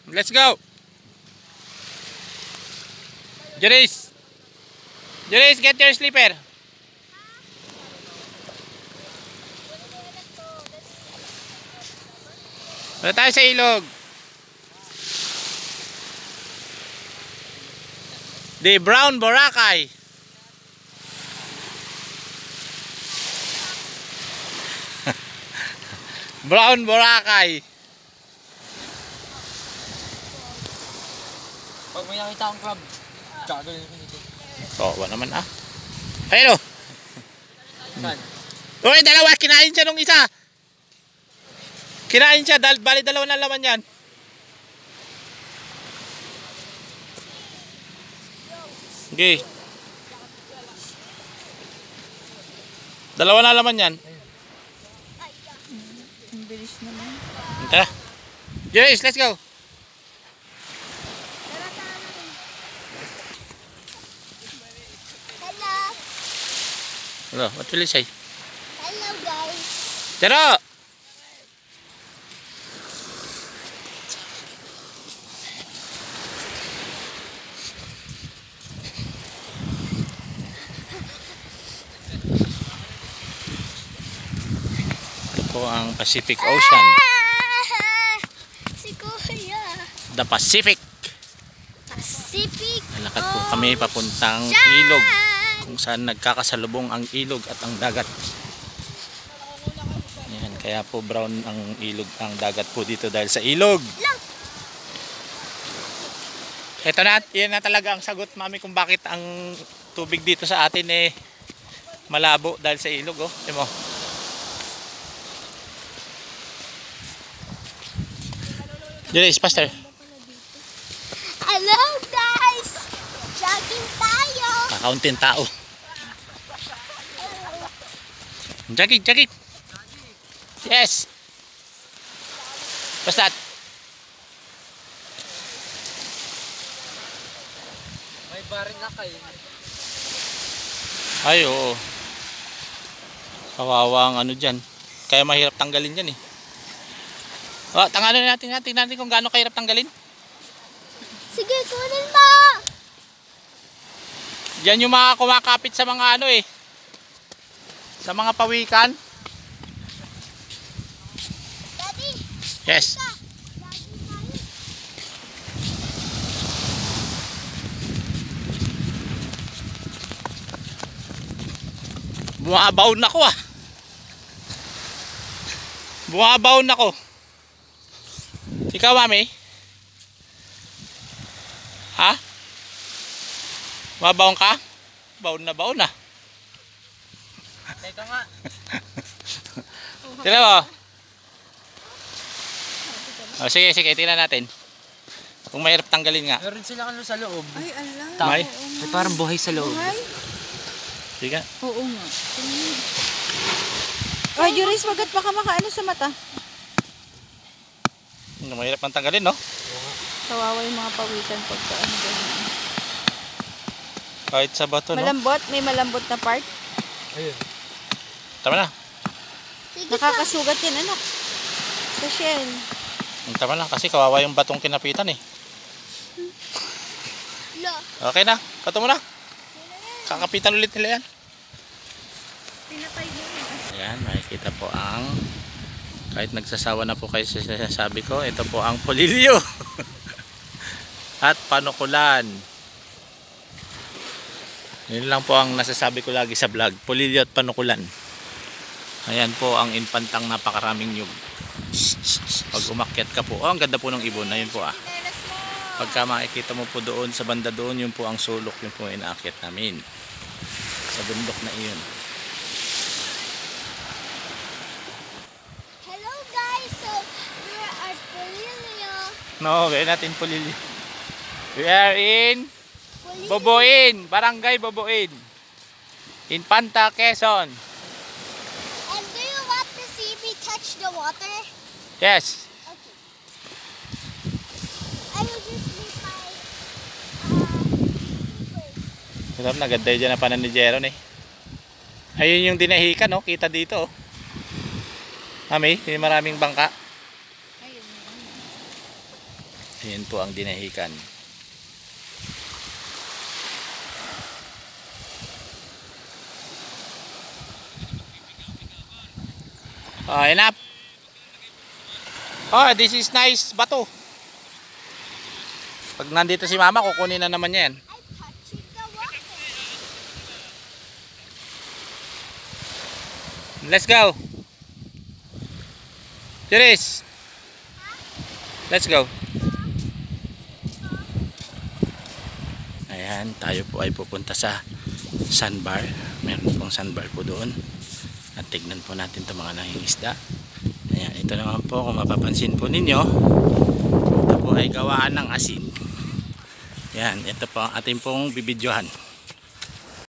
Let's go. Juris. Juris, get your slipper. Wala tayo sa ilog. The Brown Boracay. Brown Boracay. Pag may nakita akong crab, gagawin ko nito. Oo, naman ah. Ayun o. Saan? Uy, dalawa. Kinain siya nung isa. Kinain siya. Bali dalawa na laman yan. Okay. Dalawa na laman yan. Ang bilis naman. Tara. Joyce, let's go. Hello. Hello, what will you say? Hello guys. Tara. Ito ang Pacific Ocean. Si Kuya. The Pacific. Pacific. Lalakad po kami papuntang ilog, kung saan nagkakasalubong ang ilog at ang dagat. Yan, kaya po brown ang ilog, ang dagat po dito dahil sa ilog. Ito na, yan na talaga ang sagot, mami, kung bakit ang tubig dito sa atin eh malabo dahil sa ilog, oh. Tingnan mo. Julius, faster. Hello guys. Jogging tayo. Kakaunting tao. Jogging, jogging. Yes. What's that? May barin na kayo. Ay, oo. Kawawa ang ano dyan. Kaya mahirap tanggalin dyan eh. Oh, tanggalin natin, tingnan natin kung gaano kahirap tanggalin. Sige, kunin mo. Diyan yung mga kumakapit sa mga ano eh. Sa mga pawikan. Daddy. Yes. Jogging tayo. Bumabaon ako ah. Bumabaon ako. Ikaw, mami? Ha? Mabaon ka? Baon na baon na. Teka nga. Tignan mo. Oh, sige, sige, tingnan natin. Kung mahirap tanggalin nga. Meron sila ano sa loob. Ay, ala. May? May parang buhay sa loob. Buhay? Sige. Oo nga. Ay, Juris, wagat baka makaano sa mata. Mahirap ang tanggalin, no? Kawawa yung mga pawikan pagka ano ganyan. Kahit sa bato, no? Malambot, may malambot na part. Ayun. Tama na. Nakakasugat yan, anak. Sa shell. Tama na, kasi kawawa yung batong kinapitan eh. Okay na, kato mo na. Kakapitan ulit nila yan. Ayan, makikita po ang, kahit nagsasawa na po kayo sa sinasabi ko, ito po ang polilyo at panukulan. Yun lang po ang nasasabi ko lagi sa vlog, polilyo at panukulan. Ayan po ang infantang napakaraming nyug. Pag umakyat ka po, oh, ang ganda po ng ibon. Ayun po ah. Pagka makikita mo po doon sa banda doon, yun po ang sulok, yun po ang inaakyat namin sa bundok na iyon. Hello guys, so we're at Polilio. No, we're not in Polilyo. We are in Boboin, Barangay Boboin, Infanta, Quezon. And do you want to see me touch the water? Yes. Okay. I will just leave my Sarap na, ganda dyan na panan ni Jeron eh. Ayun yung dinahikan, no? Kita dito, oh. Mami, yung maraming bangka. Ayun. Ayan po ang dinahikan. Oh, enough. Oh, this is nice bato. Pag nandito si mama, kukunin na naman niya yan. I'm touching the water. Let's go. Jeris. Let's go. Ayan, tayo po ay pupunta sa sandbar. Meron pong sandbar po doon. At tignan po natin itong mga nangingisda. Ayan, ito naman po kung mapapansin po ninyo. Ito po ay gawaan ng asin. Ayan, ito po ang ating pong bibidyohan.